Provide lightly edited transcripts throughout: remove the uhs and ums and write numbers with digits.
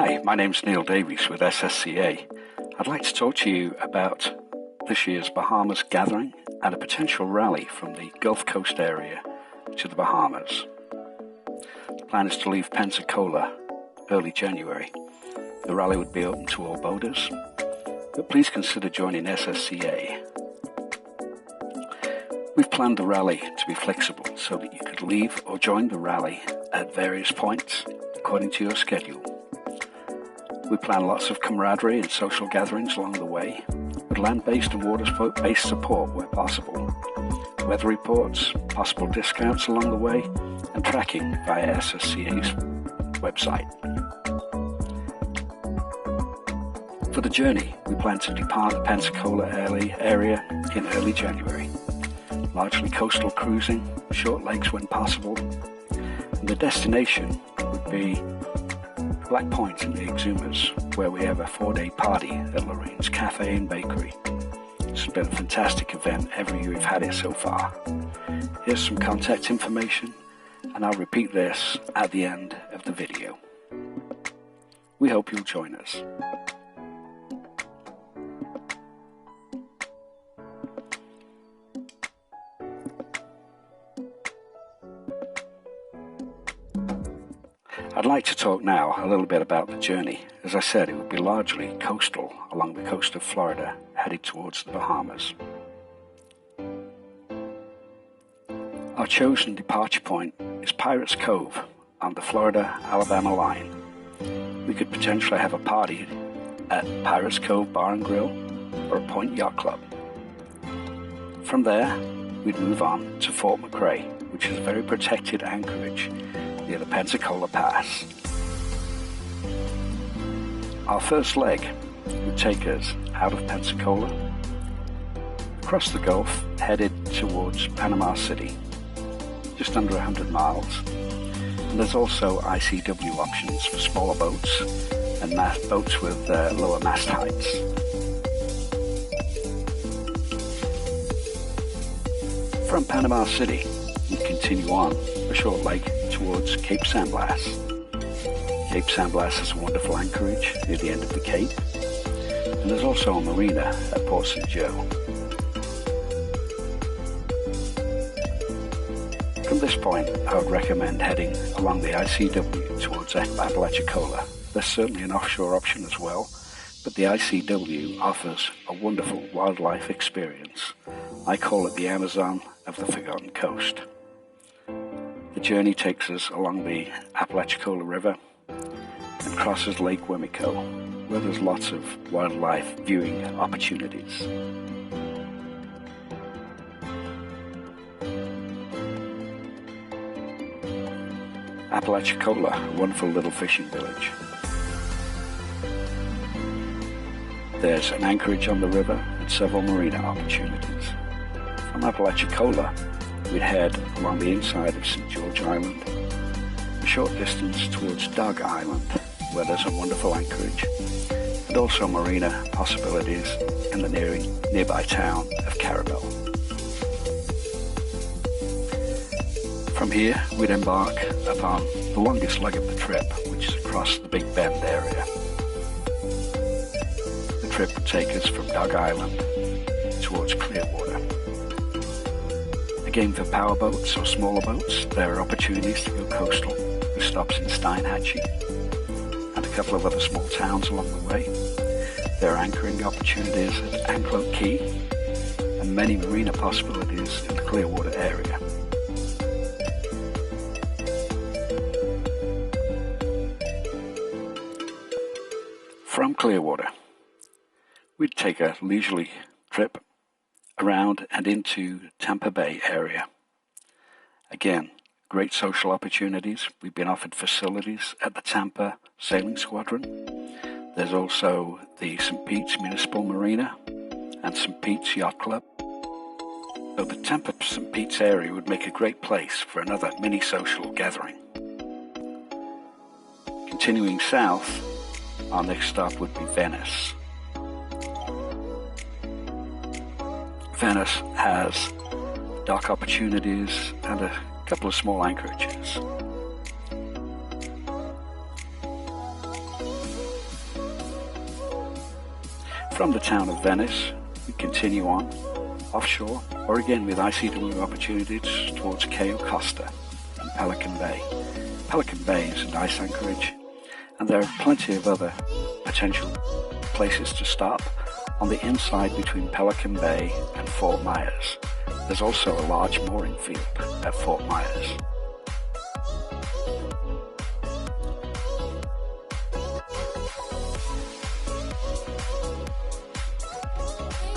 Hi, my name's Neil Davies with SSCA. I'd like to talk to you about this year's Bahamas gathering and a potential rally from the Gulf Coast area to the Bahamas. The plan is to leave Pensacola early January. The rally would be open to all boaters, but please consider joining SSCA. We've planned the rally to be flexible so that you could leave or join the rally at various points according to your schedule. We plan lots of camaraderie and social gatherings along the way, with land-based and water-based support where possible, weather reports, possible discounts along the way, and tracking via SSCA's website. For the journey, we plan to depart the Pensacola area in early January. Largely coastal cruising, short legs when possible, and the destination would be Black Point in the Exumas, where we have a 4-day party at Lorraine's Cafe and Bakery. It's been a fantastic event every year we've had it so far. Here's some contact information, and I'll repeat this at the end of the video. We hope you'll join us. I'd like to talk now a little bit about the journey. As I said, it would be largely coastal along the coast of Florida, headed towards the Bahamas. Our chosen departure point is Pirates Cove on the Florida-Alabama line. We could potentially have a party at Pirates Cove Bar and Grill or a Point Yacht Club. From there, we'd move on to Fort McRae, which is a very protected anchorage near the Pensacola Pass. Our first leg would take us out of Pensacola, across the Gulf, headed towards Panama City, just under 100 miles. And there's also ICW options for smaller boats and boats with lower mast heights. From Panama City, we continue on a short leg towards Cape San Blas. Cape San Blas is a wonderful anchorage near the end of the Cape, and there's also a marina at Port St. Joe. From this point, I would recommend heading along the ICW towards Apalachicola. There's certainly an offshore option as well, but the ICW offers a wonderful wildlife experience. I call it the Amazon of the Forgotten Coast. The journey takes us along the Apalachicola River and crosses Lake Wemico, where there's lots of wildlife viewing opportunities. Apalachicola, a wonderful little fishing village. There's an anchorage on the river and several marina opportunities. From Apalachicola, we'd head along the inside of St. George Island, a short distance towards Dog Island, where there's a wonderful anchorage, and also marina possibilities in the nearby town of Carabel. From here, we'd embark upon the longest leg of the trip, which is across the Big Bend area. The trip would take us from Dog Island towards Clearwater. Again, for power boats or smaller boats, there are opportunities to go coastal with stops in Steinhatchee and a couple of other small towns along the way. There are anchoring opportunities at Anclote Key and many marina possibilities in the Clearwater area. From Clearwater, we'd take a leisurely trip around and into Tampa Bay area. Again, great social opportunities. We've been offered facilities at the Tampa Sailing Squadron. There's also the St. Pete's Municipal Marina and St. Pete's Yacht Club. So the Tampa St. Pete's area would make a great place for another mini social gathering. Continuing south, our next stop would be Venice. Venice has dock opportunities and a couple of small anchorages. From the town of Venice, we continue on offshore, or again with ICW opportunities towards Cayo Costa and Pelican Bay. Pelican Bay is a nice anchorage, and there are plenty of other potential places to stop on the inside between Pelican Bay and Fort Myers. There's also a large mooring field at Fort Myers.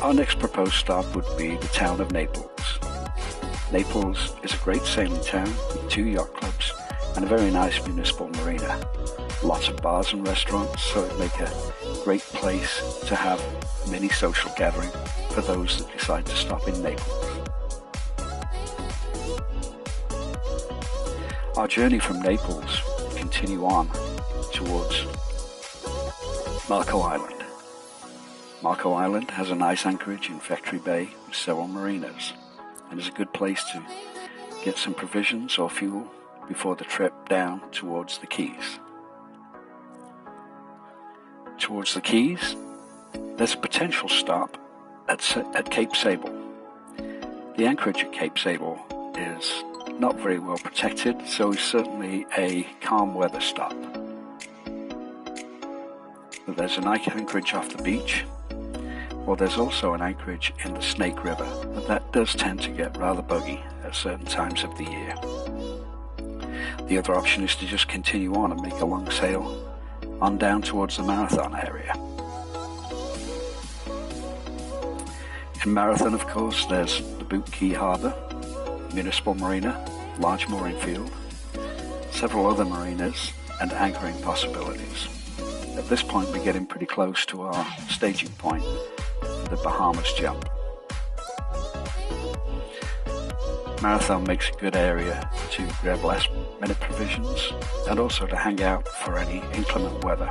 Our next proposed stop would be the town of Naples. Naples is a great sailing town with 2 yacht clubs and a very nice municipal marina. Lots of bars and restaurants, so it'd make a great place to have a mini social gathering for those that decide to stop in Naples. Our journey from Naples will continue on towards Marco Island. Marco Island has a nice anchorage in Factory Bay with several marinas, and is a good place to get some provisions or fuel before the trip down towards the Keys. Towards the Keys, there's a potential stop at Cape Sable. The anchorage at Cape Sable is not very well protected, so it's certainly a calm weather stop. But there's a nice anchorage off the beach. Well, there's also an anchorage in the Snake River, but that does tend to get rather buggy at certain times of the year. The other option is to just continue on and make a long sail on down towards the Marathon area. In Marathon, of course, there's the Boot Key Harbour, Municipal Marina, large mooring field, several other marinas, and anchoring possibilities. At this point, we're getting pretty close to our staging point for the Bahamas jump. Marathon makes a good area to grab last-minute provisions and also to hang out for any inclement weather.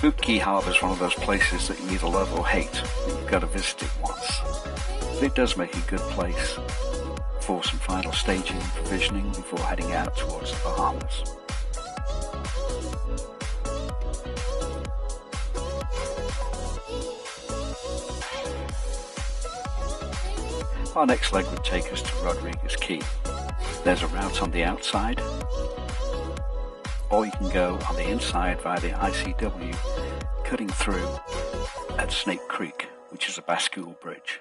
Boot Key Harbour is one of those places that you either love or hate, but you've got to visit it once. But it does make a good place for some final staging and provisioning before heading out towards the Bahamas. Our next leg would take us to Rodriguez Key. There's a route on the outside, or you can go on the inside via the ICW, cutting through at Snake Creek, which is a bascule bridge.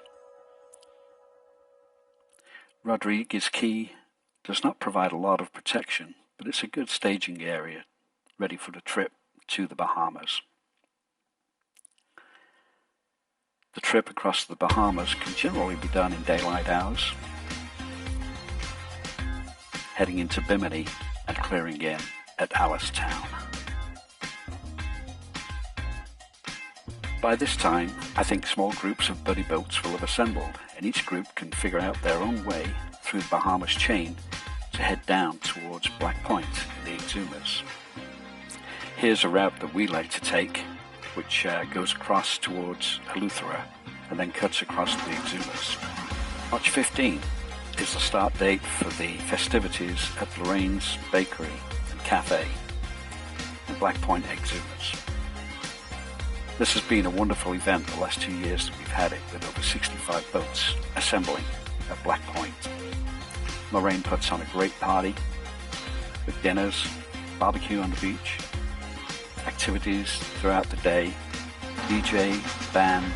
Rodriguez Key does not provide a lot of protection, but it's a good staging area, ready for the trip to the Bahamas. The trip across the Bahamas can generally be done in daylight hours, heading into Bimini and clearing in at Alice Town. By this time, I think small groups of buddy boats will have assembled, and each group can figure out their own way through the Bahamas chain to head down towards Black Point in the Exumas. Here's a route that we like to take, which goes across towards Eleuthera and then cuts across the Exumas. March 15 is the start date for the festivities at Lorraine's Bakery and Cafe in Black Point, Exumas. This has been a wonderful event the last 2 years that we've had it, with over 65 boats assembling at Black Point. Lorraine puts on a great party with dinners, barbecue on the beach, activities throughout the day, DJ, band,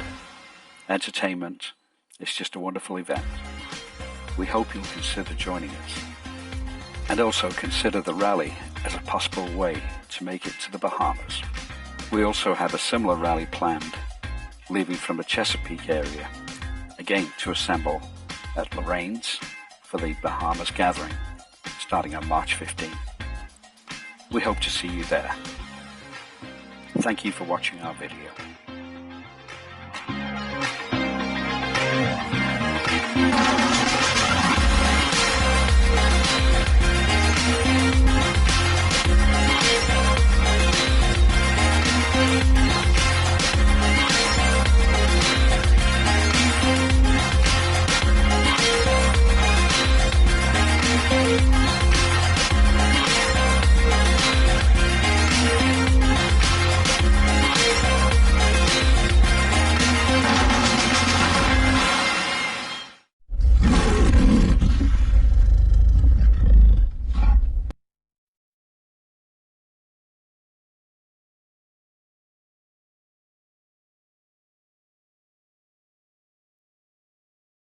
entertainment. It's just a wonderful event. We hope you'll consider joining us, and also consider the rally as a possible way to make it to the Bahamas. We also have a similar rally planned, leaving from the Chesapeake area, again to assemble at Lorraine's for the Bahamas gathering, starting on March 15. We hope to see you there. Thank you for watching our video.